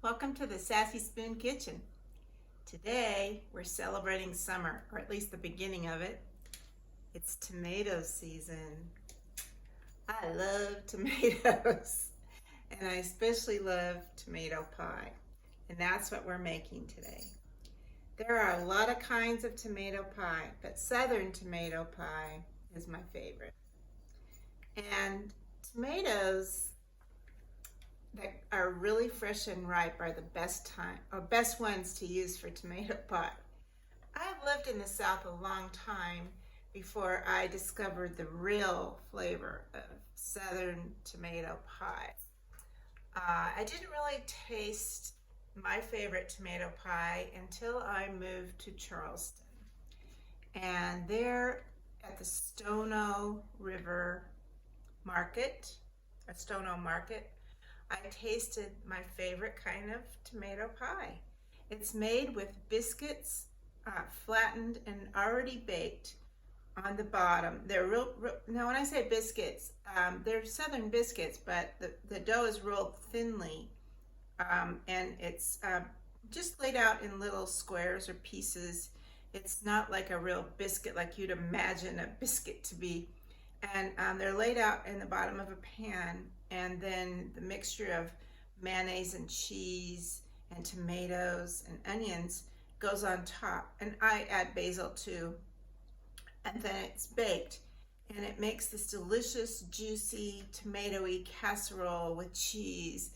Welcome to the Sassy Spoon kitchen. Today we're celebrating summer, or at least the beginning of it. It's tomato season. I love tomatoes and I especially love tomato pie, and that's what we're making today. There are a lot of kinds of tomato pie, but southern tomato pie is my favorite. And tomatoes that are really fresh and ripe are the best ones to use for tomato pie. I've lived in the South a long time before I discovered the real flavor of Southern tomato pie. I didn't really taste my favorite tomato pie until I moved to Charleston. And there at the Stono River Market, Stono Market, I tasted my favorite kind of tomato pie. It's made with biscuits flattened and already baked on the bottom. They're now when I say biscuits, they're Southern biscuits, but the dough is rolled thinly, and it's just laid out in little squares or pieces. It's not like a real biscuit like you'd imagine a biscuit to be. And they're laid out in the bottom of a pan, and then the mixture of mayonnaise and cheese and tomatoes and onions goes on top, and I add basil too, and then it's baked, and it makes this delicious juicy tomatoey casserole with cheese,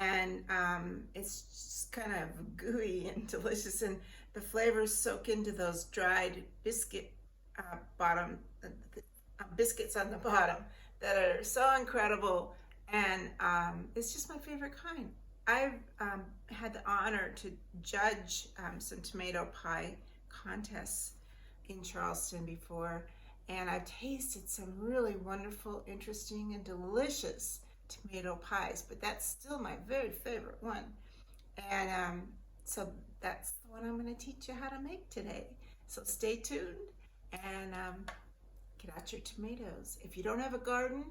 and it's just kind of gooey and delicious, and the flavors soak into those dried biscuit biscuits on the bottom that are so incredible, and it's just my favorite kind. I've had the honor to judge some tomato pie contests in Charleston before, and I've tasted some really wonderful, interesting, and delicious tomato pies, but that's still my very favorite one. And so that's the one I'm going to teach you how to make today. So stay tuned and get out your tomatoes. If you don't have a garden,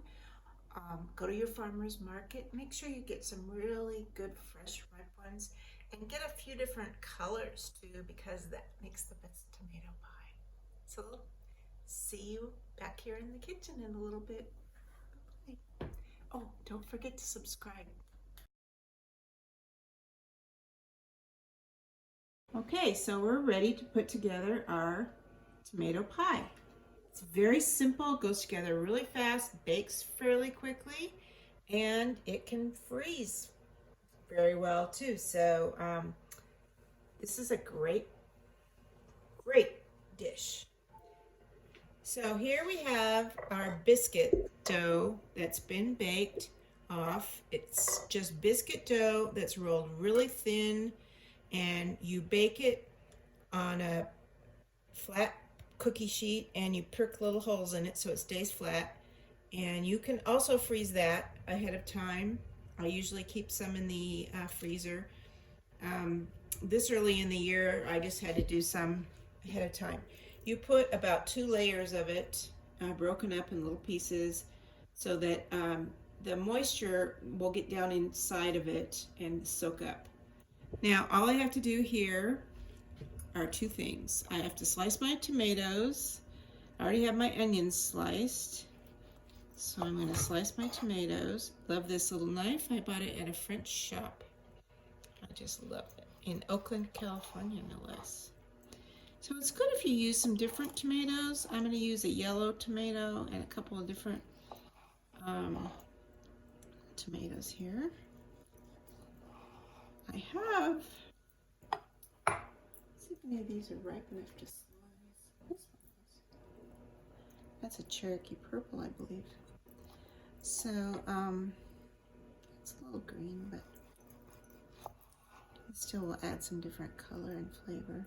go to your farmer's market. Make sure you get some really good fresh ripe ones, and get a few different colors too, because that makes the best tomato pie. So see you back here in the kitchen in a little bit. Oh, don't forget to subscribe. Okay, so we're ready to put together our tomato pie. It's very simple, goes together really fast, bakes fairly quickly, and it can freeze very well too. So this is a great dish. So here we have our biscuit dough that's been baked off. It's just biscuit dough that's rolled really thin, and you bake it on a flat cookie sheet, and you prick little holes in it so it stays flat. And you can also freeze that ahead of time. I usually keep some in the freezer. This early in the year, I just had to do some ahead of time. You put about 2 layers of it broken up in little pieces so that the moisture will get down inside of it and soak up. Now all I have to do here are 2 things. I have to slice my tomatoes. I already have my onions sliced, so I'm going to slice my tomatoes. Love this little knife. I bought it at a French shop. I just love it. In Oakland, California, no less. So it's good if you use some different tomatoes. I'm going to use a yellow tomato and a couple of different tomatoes here. I have, see if any of these are ripe enough to slice. This one is. That's a Cherokee purple, I believe. So it's a little green, but it still will add some different color and flavor.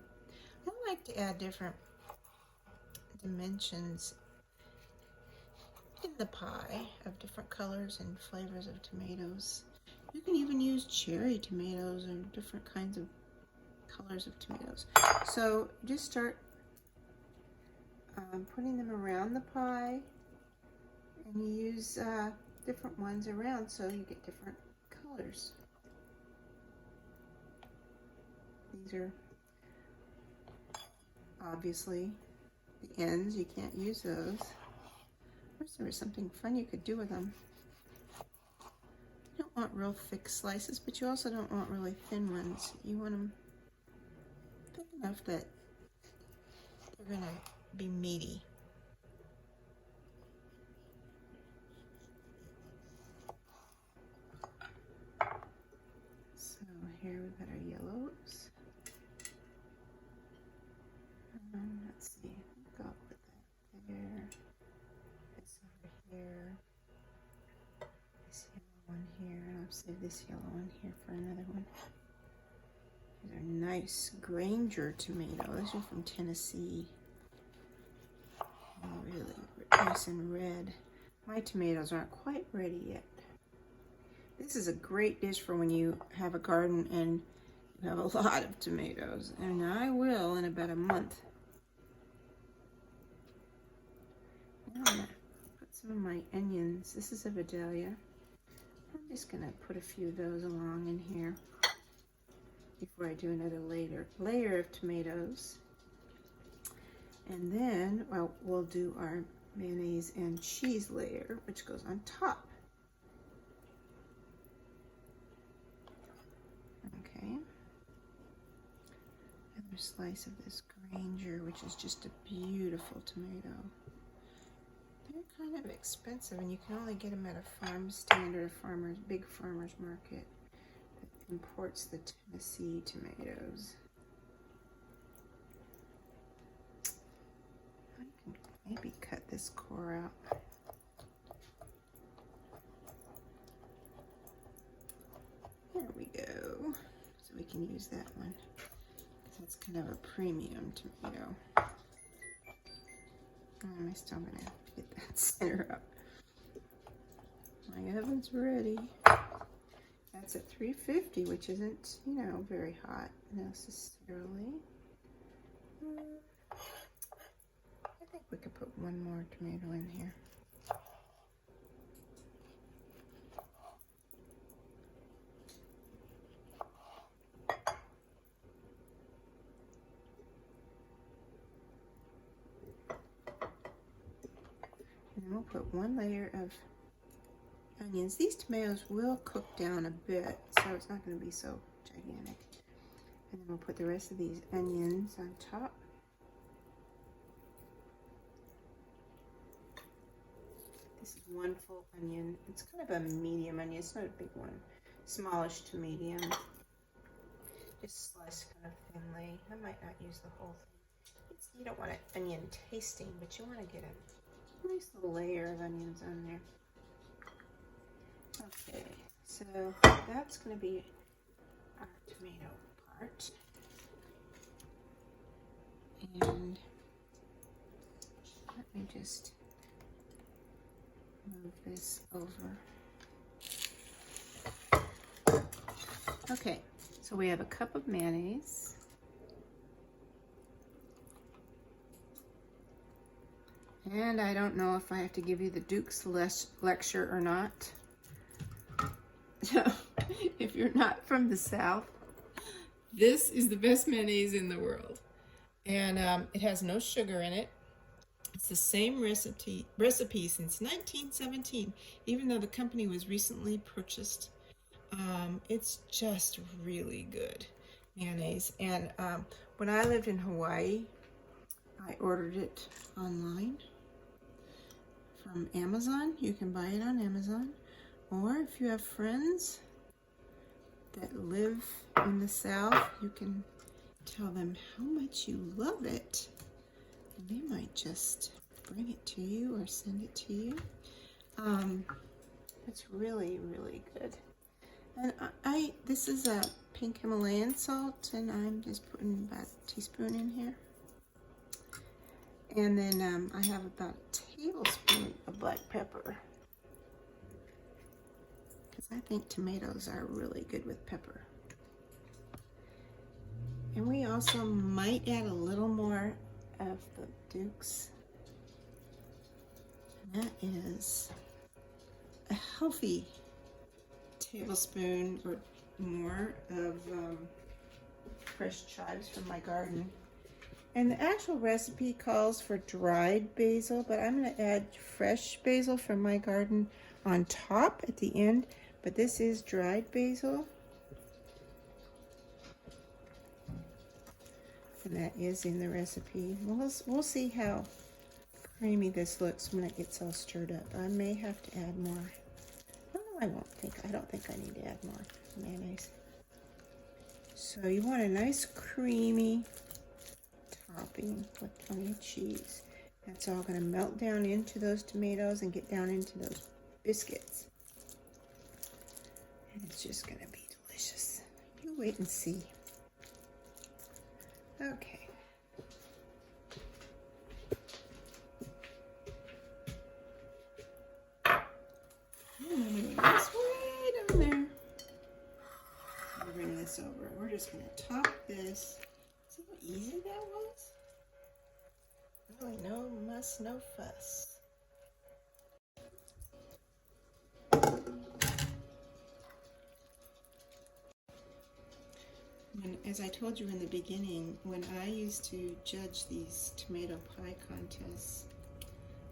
I like to add different dimensions in the pie of different colors and flavors of tomatoes. You can even use cherry tomatoes or different kinds of colors of tomatoes. So just start putting them around the pie, and you use different ones around so you get different colors. These are obviously the ends. You can't use those. I wish there was something fun you could do with them. You don't want real thick slices, but you also don't want really thin ones. You want them thick enough that they're going to be meaty. So here we've got our yellows. Let's see, we'll go with that there. This over here. This yellow one here, and I'll save this yellow one here for another one. These are nice Granger tomatoes. These are from Tennessee. Really nice and red. My tomatoes aren't quite ready yet. This is a great dish for when you have a garden and you have a lot of tomatoes, and I will in about a month. Now I'm gonna put some of my onions. This is a Vidalia. I'm just gonna put a few of those along in here before I do another layer of tomatoes. And then we'll do our mayonnaise and cheese layer, which goes on top. Okay. Another slice of this Granger, which is just a beautiful tomato. They're kind of expensive, and you can only get them at a farm stand or a big farmer's market that imports the Tennessee tomatoes. I can maybe cut this core out. There we go. So we can use that one. That's kind of a premium tomato. I'm still gonna have to get that center up. My oven's ready. That's at 350, which isn't, you know, very hot necessarily. I think we could put one more tomato in here. And then we'll put one layer of onions. These tomatoes will cook down a bit, so it's not going to be so gigantic. And then we'll put the rest of these onions on top. This is one full onion. It's kind of a medium onion. It's not a big one. Smallish to medium. Just sliced kind of thinly. I might not use the whole thing. You don't want an onion tasting, but you want to get a nice little layer of onions on there. Okay, so that's going to be our tomato part. And let me just move this over. Okay, so we have a cup of mayonnaise. And I don't know if I have to give you the Duke's lecture or not. So, if you're not from the South, this is the best mayonnaise in the world. And it has no sugar in it. It's the same recipe since 1917, even though the company was recently purchased. It's just really good mayonnaise. And when I lived in Hawaii, I ordered it online from Amazon. You can buy it on Amazon. Or if you have friends that live in the South, you can tell them how much you love it. And they might just bring it to you or send it to you. It's really, really good. And this is a pink Himalayan salt, and I'm just putting about a teaspoon in here. And then I have about a tablespoon of black pepper, because I think tomatoes are really good with pepper. And we also might add a little more of the Duke's. And that is a healthy tablespoon or more of fresh chives from my garden. And the actual recipe calls for dried basil, but I'm going to add fresh basil from my garden on top at the end. But this is dried basil. And that is in the recipe. We'll see how creamy this looks when it gets all stirred up. I may have to add more. Oh, no, I don't think I need to add more mayonnaise. So you want a nice creamy topping with plenty of cheese. That's all going to melt down into those tomatoes and get down into those biscuits. And it's just going to be delicious. You wait and see. Okay. It's way down there. We'll bring this over. We're just going to top this. See how easy that was? Really no muss, no fuss. And as I told you in the beginning, when I used to judge these tomato pie contests,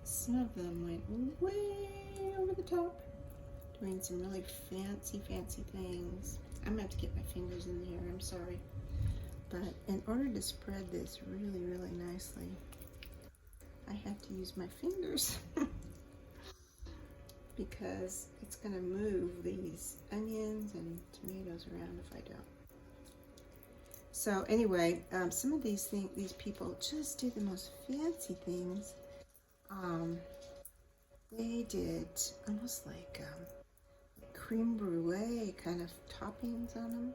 some of them went way over the top, doing some really fancy things. I'm gonna have to get my fingers in the air, I'm sorry. But in order to spread this really nicely, I have to use my fingers because it's gonna move these onions and tomatoes around if I don't. So anyway, some of these people just did the most fancy things. They did almost like creme brulee kind of toppings on them,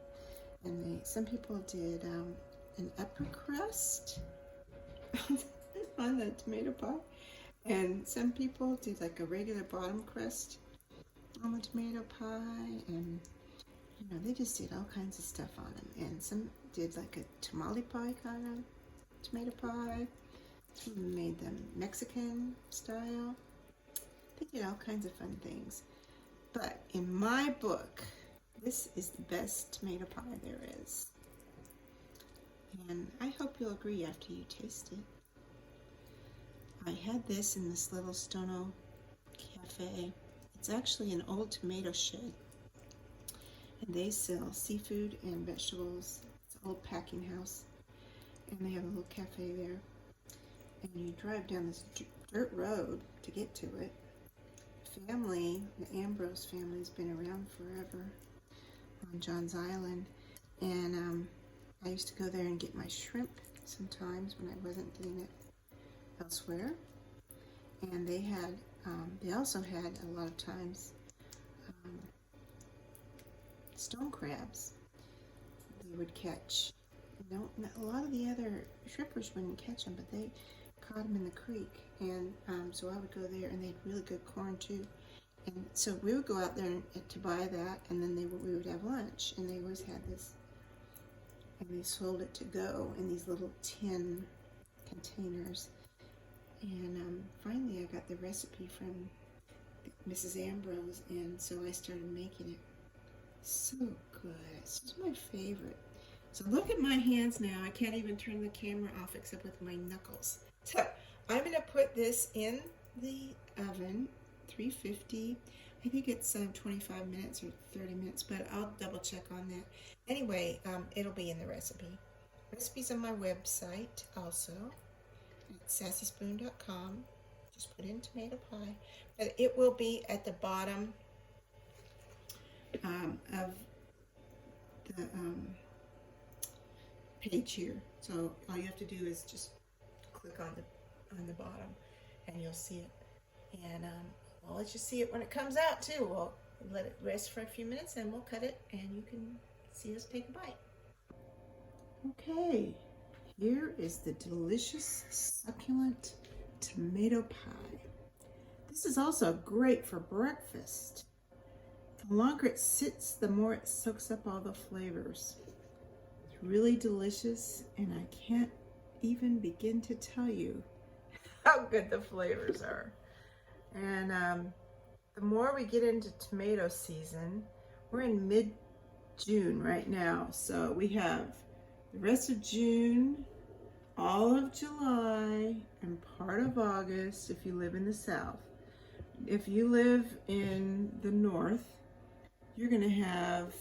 and some people did an upper crust on the tomato pie, and some people did like a regular bottom crust on the tomato pie, and you know, they just did all kinds of stuff on them. And some did like a tamale pie kind of tomato pie. Some made them Mexican style. They did all kinds of fun things. But in my book, this is the best tomato pie there is. And I hope you'll agree after you taste it. I had this in this little Stono cafe. It's actually an old tomato shed. And they sell seafood and vegetables. It's an old packing house. And they have a little cafe there. And you drive down this dirt road to get to it. Family, the Ambrose family, has been around forever on John's Island. And I used to go there and get my shrimp sometimes when I wasn't doing it elsewhere. And they also had a lot of times stone crabs they would catch. A lot of the other shrimpers wouldn't catch them, but they caught them in the creek. And so I would go there, and they had really good corn too. And so we would go out there to buy that, and then we would have lunch. And they always had this, and they sold it to go in these little tin containers. And finally I got the recipe from Mrs. Ambrose, and so I started making it. So good. This is my favorite. So look at my hands now. I can't even turn the camera off except with my knuckles. So I'm going to put this in the oven, 350. I think it's 25 minutes or 30 minutes, but I'll double check on that. Anyway, it'll be in the recipe. Recipe's on my website also at sassyspoon.com. Just put in tomato pie. But it will be at the bottom of the page here. So all you have to do is just click on the bottom and you'll see it. And I'll let you see it when it comes out too. We'll let it rest for a few minutes and we'll cut it and you can see us take a bite. Okay, here is the delicious, succulent tomato pie. This is also great for breakfast. The longer it sits, the more it soaks up all the flavors. It's really delicious, and I can't even begin to tell you how good the flavors are. And the more we get into tomato season, we're in mid-June right now, so we have the rest of June, all of July, and part of August if you live in the South. If you live in the North, you're going to have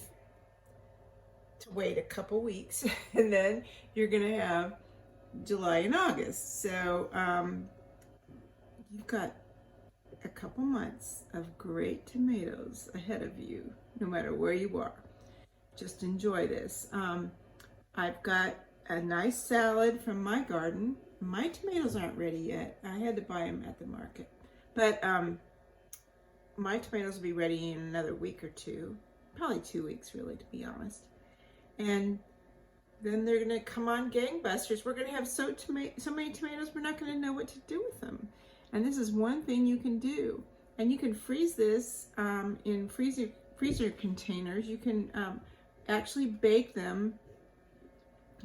to wait a couple weeks, and then you're going to have July and August. So you've got a couple months of great tomatoes ahead of you, no matter where you are. Just enjoy this. I've got a nice salad from my garden. My tomatoes aren't ready yet. I had to buy them at the market. But my tomatoes will be ready in another week or two. Probably 2 weeks, really, to be honest. And then they're going to come on gangbusters. We're going to have so many tomatoes, we're not going to know what to do with them. And this is one thing you can do. And you can freeze this in freezer containers. You can actually bake them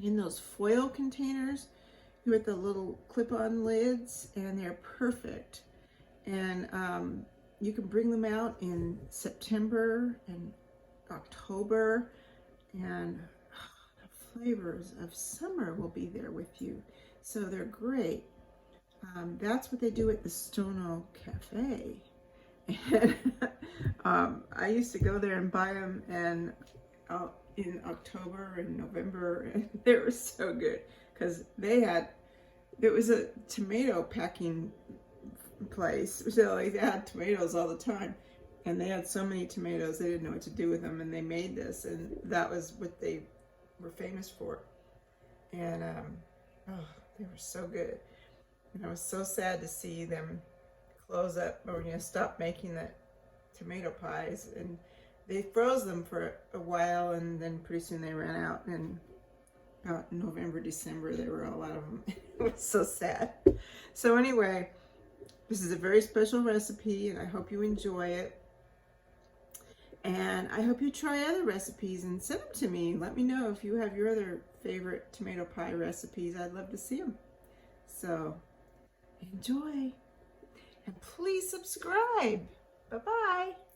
in those foil containers with the little clip-on lids, and they're perfect. And you can bring them out in September and October, and the flavors of summer will be there with you. So they're great. That's what they do at the Stono Cafe. And I used to go there and buy them, and in October and November, and they were so good because it was a tomato packing place, so they had tomatoes all the time, and they had so many tomatoes they didn't know what to do with them, and they made this, and that was what they were famous for. And they were so good, and I was so sad to see them close up or stop making the tomato pies. And they froze them for a while, and then pretty soon they ran out, and about November, December, there were a lot of them. It was so sad. So anyway, this is a very special recipe, and I hope you enjoy it. And I hope you try other recipes and send them to me. Let me know if you have your other favorite tomato pie recipes. I'd love to see them. So enjoy, and please subscribe. Bye-bye.